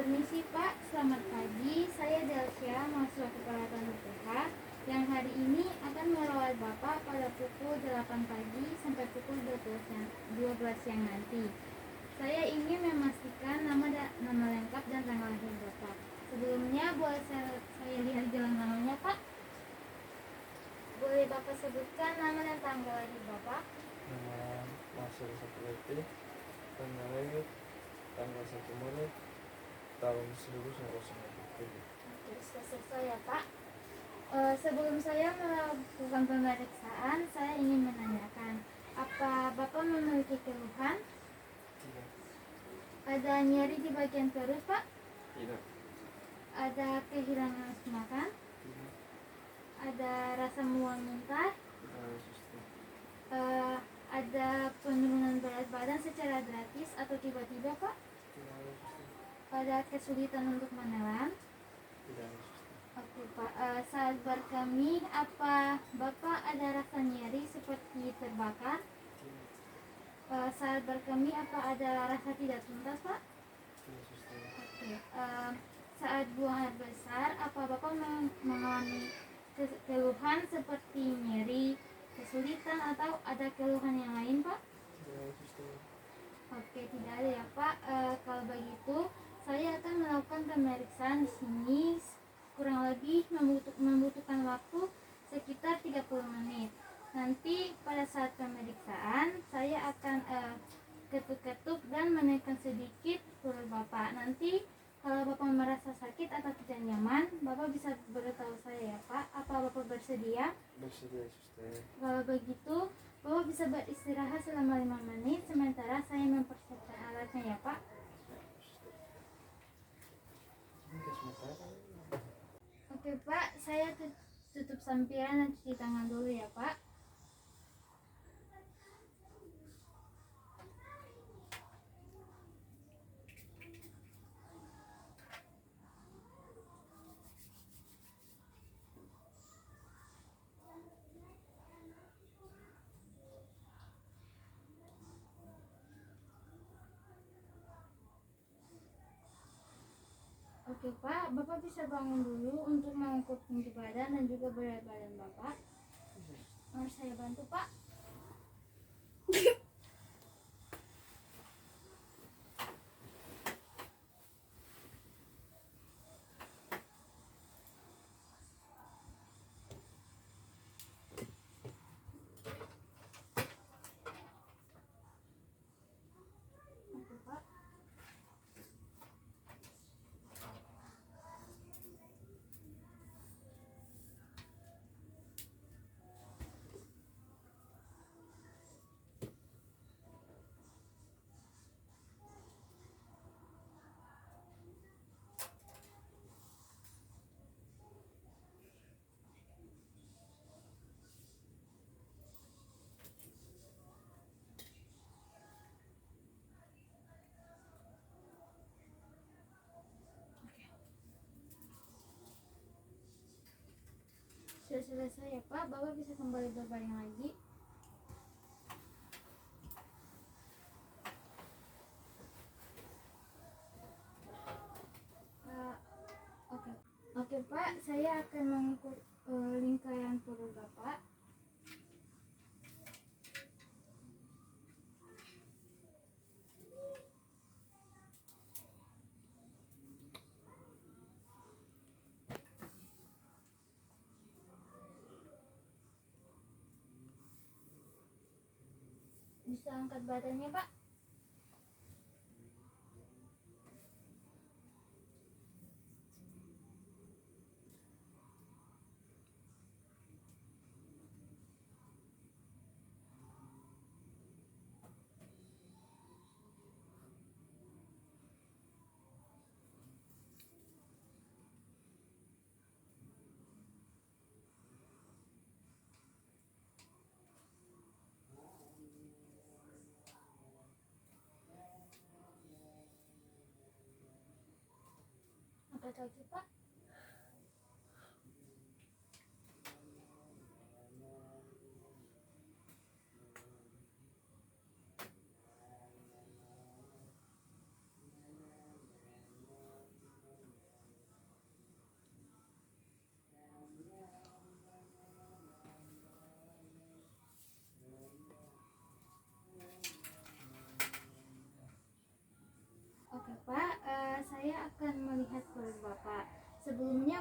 Permisi Pak, selamat pagi. Saya Delsia, mahasiswa keperawatan UPH yang hari ini akan merawat Bapak pada pukul 8 pagi sampai pukul 12 siang nanti. Saya ingin memastikan nama lengkap dan tanggal lahir Bapak. Sebelumnya boleh saya lihat jalan namanya Pak? Boleh Bapak sebutkan nama dan tanggal lahir Bapak? Nama Masuk Satriati, tanggal lahir tanggal 1 Maret tahun 1997. Oke, sudah selesai ya Pak. Sebelum saya melakukan pemeriksaan, saya ingin menanyakan, apa Bapak memiliki keluhan? Tidak. Ada nyeri di bagian perut Pak? Tidak. Ada kehilangan nafsu makan? Tidak. Ada rasa mual muntah? Tidak, suster. Ada penurunan berat badan secara gratis atau tiba-tiba Pak? Tidak, suster. Ada kesulitan untuk menelan? Tidak, suster. Oke Pak, saat berkemih apa Bapak ada rasa nyeri seperti terbakar? Tidak. Saat berkemih apa ada rasa tidak tuntas Pak? Tidak, suster. Oke. Saat buang air besar apa Bapak mengalami keluhan seperti nyeri, kesulitan atau ada keluhan yang lain Pak? Tidak, suster. Oke, tidak ada ya Pak. Kalau begitu saya akan melakukan pemeriksaan di sini kurang lebih membutuhkan waktu sekitar 30 menit. Nanti pada saat pemeriksaan saya akan ketuk-ketuk dan menekan sedikit perut Bapak. Nanti kalau Bapak merasa sakit atau tidak nyaman, Bapak bisa beritahu saya ya Pak. Apa Bapak bersedia? Bersedia, suster. Kalau begitu, Bapak bisa beristirahat selama 5 menit sementara saya mempersiapkan alatnya ya Pak. Ini sebentar. Oke Pak, saya tutup sampiran dan cuci tangan dulu ya Pak. Oke Pak, Bapak bisa bangun dulu untuk mengukur tinggi badan dan juga berat badan Bapak. Harus saya bantu Pak? Oke Pak. Sudah selesai ya Pak, Bapak bisa kembali berbaring lagi. Oke. Oke Pak, saya akan mengukur lingkaran perut Bapak. Bisa angkat badannya Pak? Angkat lagi Pak.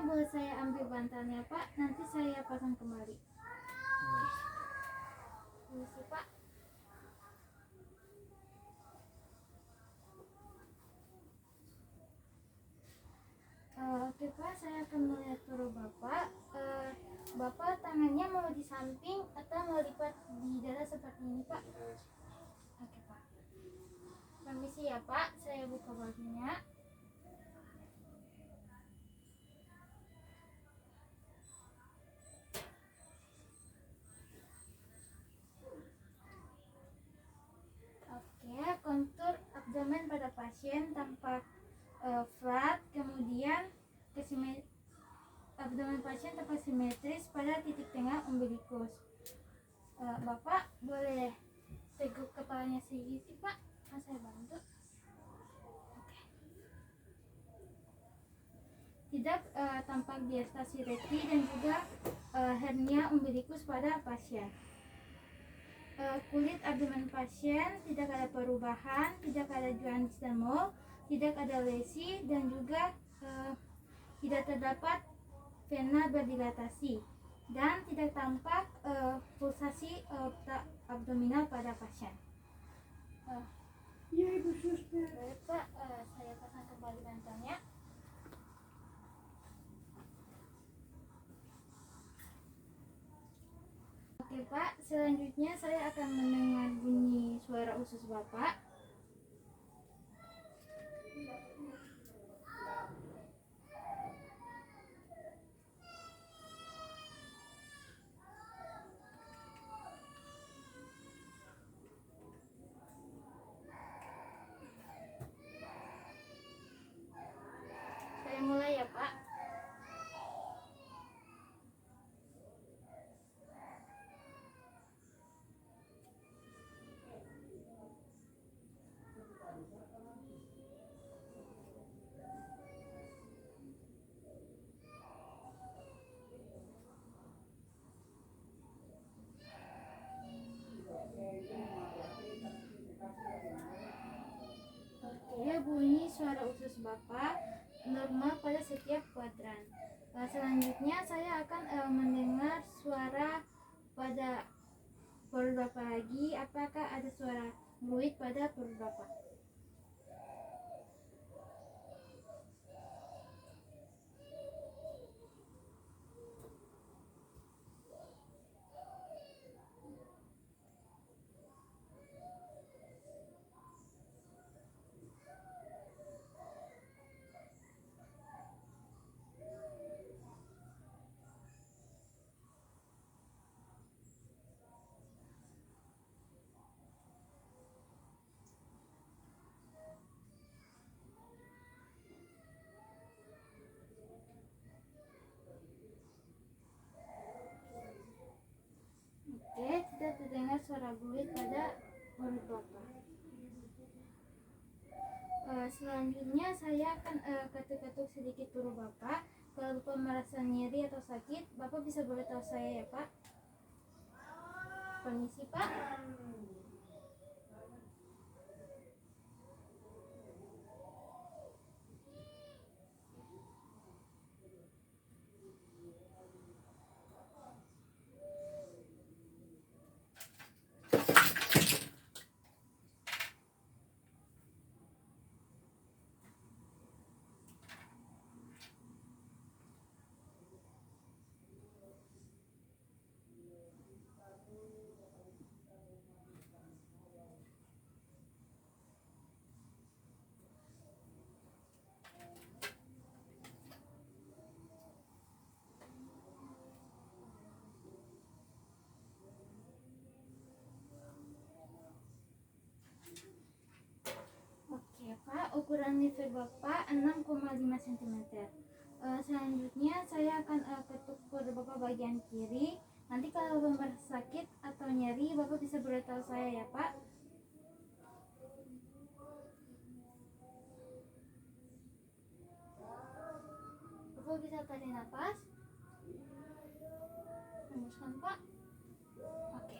boleh saya ambil bantalnya Pak, nanti saya pasang kembali. Permisi Pak. Oke Pak, saya akan melihat perut Bapak. Bapak tangannya mau di samping atau mau lipat di dada seperti ini Pak? Oke Pak. Permisi ya Pak, saya buka bajunya. Oke, kontur abdomen pada pasien tampak flat, kemudian abdomen pasien tampak simetris pada titik tengah umbilikus. Bapak boleh teguk kepalanya sedikit Pak, saya bantu. Oke. Tidak tampak diastasi rekti dan juga hernia umbilikus pada pasien. Kulit abdomen pasien tidak ada perubahan, tidak ada jaundice dan mole, tidak ada lesi, dan juga tidak terdapat vena berdilatasi, dan tidak tampak pulsasi abdominal pada pasien. Ya Ibu Suster. Baik Pak, saya pasang kembali bantalnya. Oke Pak, selanjutnya saya akan mendengar bunyi suara usus Bapak. Saya mulai ya Pak. Oke, bunyi suara usus Bapak normal pada setiap kuadran. Selanjutnya saya akan mendengar suara pada perut Bapak lagi. Apakah ada suara fluid pada perut Bapak? Oke, tidak terdengar suara fluid pada perut Bapak. Selanjutnya saya akan ketuk-ketuk sedikit perut Bapak. Kalau Bapak merasa nyeri atau sakit, Bapak bisa beritahu saya ya Pak. Permisi Pak. Oke Pak, ukuran liver Bapak 6,5 cm. Selanjutnya saya akan ketuk perut Bapak bagian kiri. Nanti kalau Bapak merasa sakit atau nyeri, Bapak bisa beritahu saya ya Pak. Bapak bisa tarik nafas. Hembuskan Pak. Oke.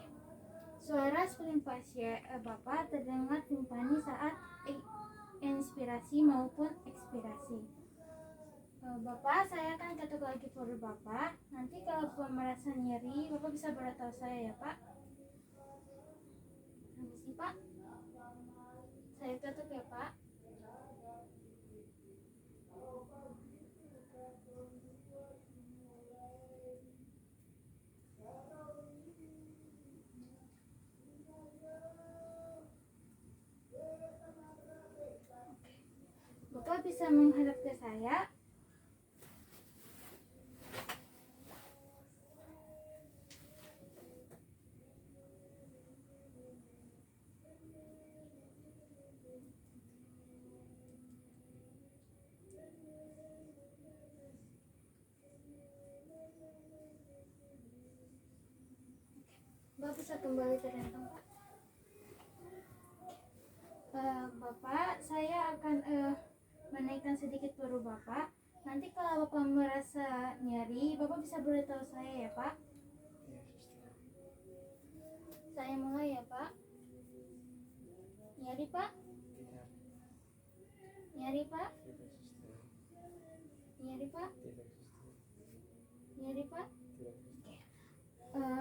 Suara spleen pasien Bapak terdengar timpani saat inspirasi maupun ekspirasi. Bapak, saya akan ketuk lagi perut Bapak. Nanti kalau Bapak merasa nyeri, Bapak bisa beritahu saya ya Pak. Permisi Pak. Saya tutup ya Pak. Bapak bisa menghadap ke saya. Bapak bisa kembali terentang Pak. Bapak, saya akan menaikkan sedikit perut Bapak. Nanti kalau Bapak merasa nyeri, Bapak bisa beritahu saya ya Pak. Iya, suster. Saya mulai ya Pak. Nyeri Pak? Tidak. Nyeri Pak? Tidak, suster. Nyeri Pak? Tidak, suster. Nyeri Pak? Tidak, suster.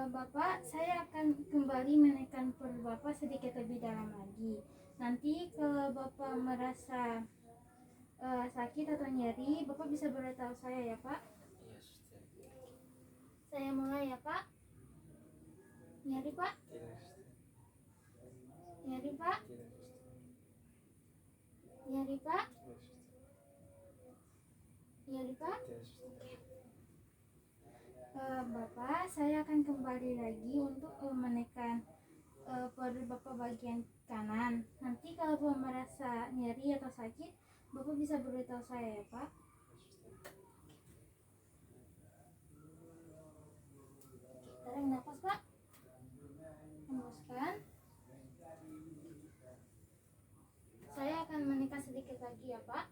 Bapak, saya akan kembali menaikkan perut Bapak sedikit lebih dalam lagi. Nanti kalau Bapak merasa sakit atau nyeri, Bapak bisa beritahu saya ya Pak. Iya, suster. Saya mulai ya Pak. Nyeri Pak? Tidak, suster. Nyeri Pak? Tidak, suster. Nyeri Pak? Tidak, suster. Nyeri Pak? Tidak, suster. Bapak, saya akan kembali lagi untuk menekan perut Bapak bagian kanan. Nanti kalau Bapak merasa nyeri atau sakit, Bapak bisa beritahu saya ya Pak. Tarik nafas Pak. Hembuskan. Saya akan menekan sedikit lagi ya Pak.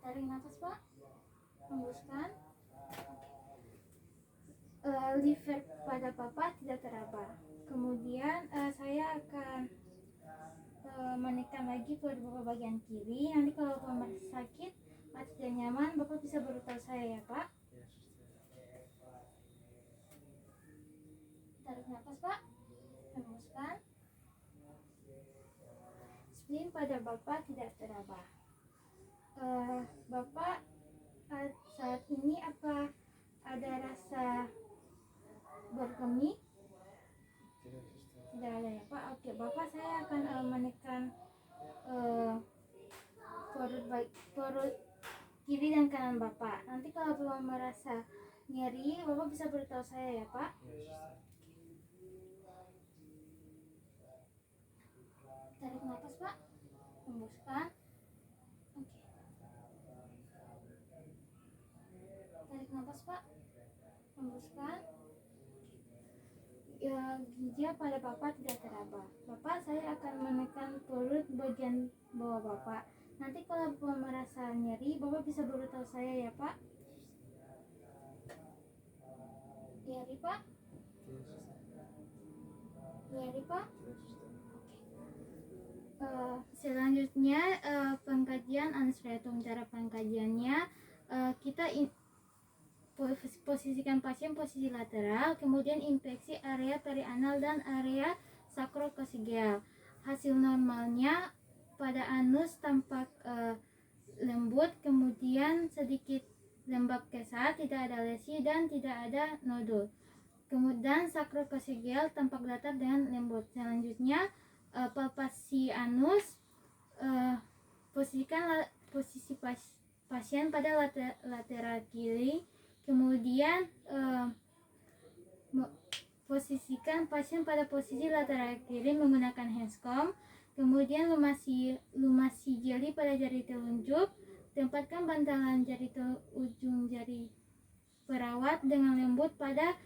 Tarik nafas Pak. Hembuskan. Liver pada Bapak tidak teraba. Kemudian saya akan menekan lagi perut Bapak bagian kiri. Nanti kalau Bapak merasa sakit atau tidak nyaman, Bapak bisa beritahu saya ya Pak. Iya, suster. Tarik nafas Pak. Hembuskan. Spleen pada Bapak tidak teraba. Bapak saat ini apa ada rasa berkemih? Tidak, suster. Tidak ada ya Pak. Oke, Bapak, saya akan menekan perut kiri dan kanan Bapak. Nanti kalau Bapak merasa nyeri, Bapak bisa beritahu saya ya Pak. Iya, suster. Tarik nafas Pak. Hembuskan. Oke. Tarik nafas Pak. Hembuskan. Gigi pada Bapak tidak teraba. Bapak, saya akan menekan perut bagian bawah Bapak. Nanti kalau Bapak merasa nyeri, Bapak bisa beritahu saya ya Pak. Nyeri Pak? Tidak, suster. Nyeri Pak? Tidak, suster. Selanjutnya pengkajian anusretum. Cara pengkajiannya kita posisikan pasien posisi lateral, kemudian inspeksi area perianal dan area sakrokoccygeal. Hasil normalnya pada anus tampak lembut, kemudian sedikit lembab kesat, tidak ada lesi dan tidak ada nodul. Kemudian sakrokoccygeal tampak datar dengan lembut. Selanjutnya palpasi anus, posisikan posisi pasien pada lateral kiri. Kemudian posisikan pasien pada posisi lateral kiri menggunakan handscomb. Kemudian lumasi jeli pada jari telunjuk. Tempatkan bantalan jari ujung jari perawat dengan lembut pada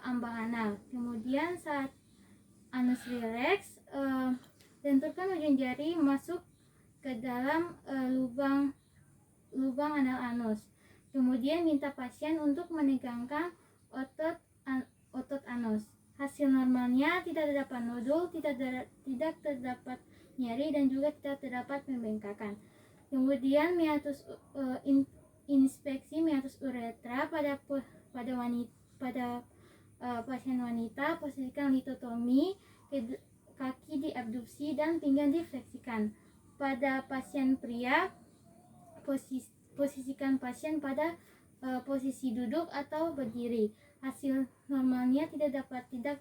ambang anal. Kemudian saat anus rileks, lenturkan ujung jari masuk ke dalam lubang anal anus. Kemudian minta pasien untuk menegangkan otot anus. Hasil normalnya tidak terdapat nodul, tidak terdapat nyeri dan juga tidak terdapat pembengkakan. Kemudian inspeksi meatus uretra pada pasien wanita, posisikan litotomi, kaki diabduksi dan pinggang difleksikan. Pada pasien pria, posisikan pasien pada posisi duduk atau berdiri. Hasil normalnya tidak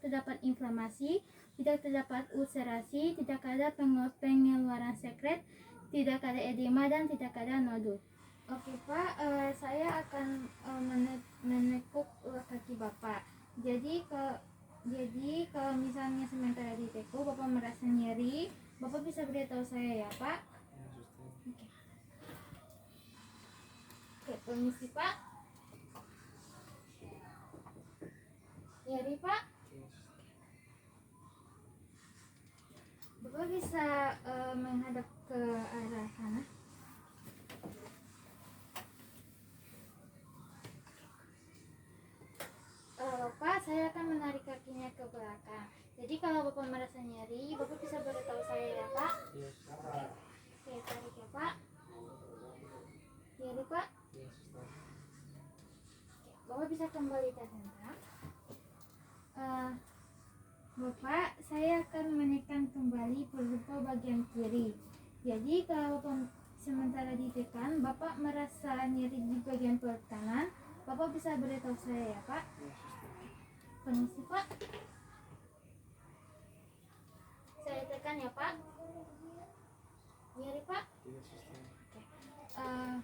terdapat inflamasi, tidak terdapat ulcerasi, tidak ada pengeluaran sekret, tidak ada edema dan tidak ada nodul. Oke Pak, saya akan menekuk kaki Bapak. Jadi kalau misalnya sementara ditekuk Bapak merasa nyeri, Bapak bisa beritahu saya ya Pak. Ya, suster. Oke, permisi Pak. Nyeri Pak. Ya, suster. Bapak bisa menghadap ke arah sana. Bapak, saya akan menarik kakinya ke belakang. Jadi kalau Bapak merasa nyeri, Bapak bisa beritahu saya ya Pak. Ya, suster. Oke, tarik ya Pak. Nyeri Pak. Ya, suster. Oke, Bapak bisa kembali terhentak. Bapak, saya akan menekan kembali perut bagian kiri. Jadi kalau Bapak sementara ditekan, Bapak merasa nyeri di bagian perut kanan, Bapak bisa beritahu saya ya Pak. Ya, suster. Permisi Pak. Saya tekan ya Pak. Nyeri Pak. Ya, suster.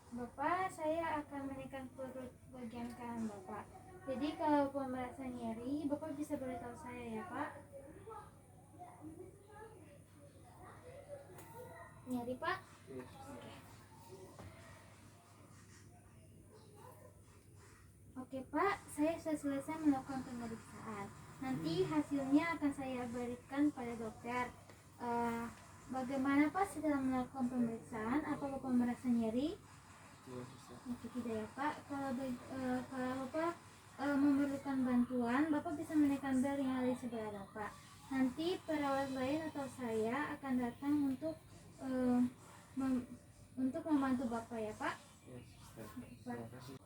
Bapak, saya akan menekan perut bagian kanan Bapak. Jadi kalau Bapak merasa nyeri, Bapak bisa beritahu saya ya Pak. Nyeri Pak. Ya, suster. Oke Pak, saya sudah selesai melakukan pemeriksaan. Nanti hasilnya akan saya berikan pada dokter. Bagaimana Pak setelah melakukan pemeriksaan? Apa Bapak merasa nyeri? Ya, suster. Tidak ya Pak. Kalau Bapak memerlukan bantuan, Bapak bisa menekan bel yang ada di sebelah Bapak. Nanti perawat lain atau saya akan datang untuk membantu Bapak ya Pak. Ya, suster. Pak. Terima kasih.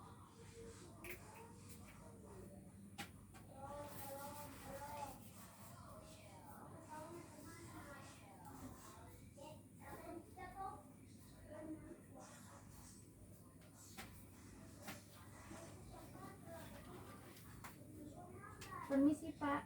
Permisi Pak.